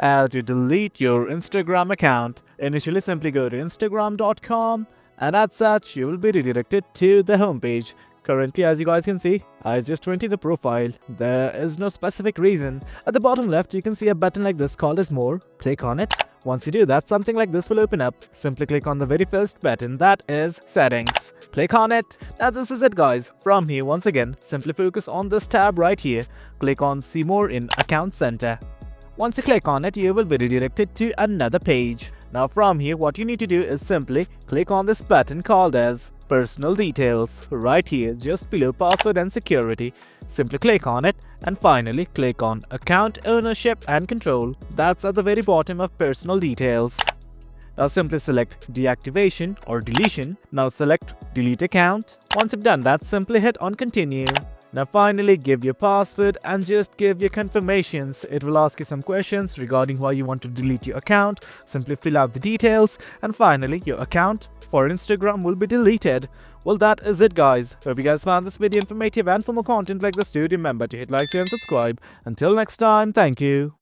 How to delete your Instagram account. Initially, simply go to instagram.com, and as such, you will be redirected to the homepage. Currently, as you guys can see, I just went to the profile. There is no specific reason. At the bottom left, you can see a button like this called as More. Click on it. Once you do that, something like this will open up. Simply click on the very first button, that is Settings. Click on it. Now this is it, guys. From here, once again, simply focus on this tab right here. Click on See More in Account Center. Once you click on it, you will be redirected to another page. Now from here, what you need to do is simply click on this button called as Personal Details right here just below Password and Security. Simply click on it and finally click on Account Ownership and Control. That's at the very bottom of Personal Details. Now simply select Deactivation or Deletion. Now select Delete Account. Once you've done that, simply hit on Continue. Now finally give your password and just give your confirmations. It will ask you some questions regarding why you want to delete your account. Simply fill out the details and finally your account for Instagram will be deleted. Well, that is it, guys. Hope you guys found this video informative, and for more content like this, do remember to hit like, share and subscribe. Until next time, thank you.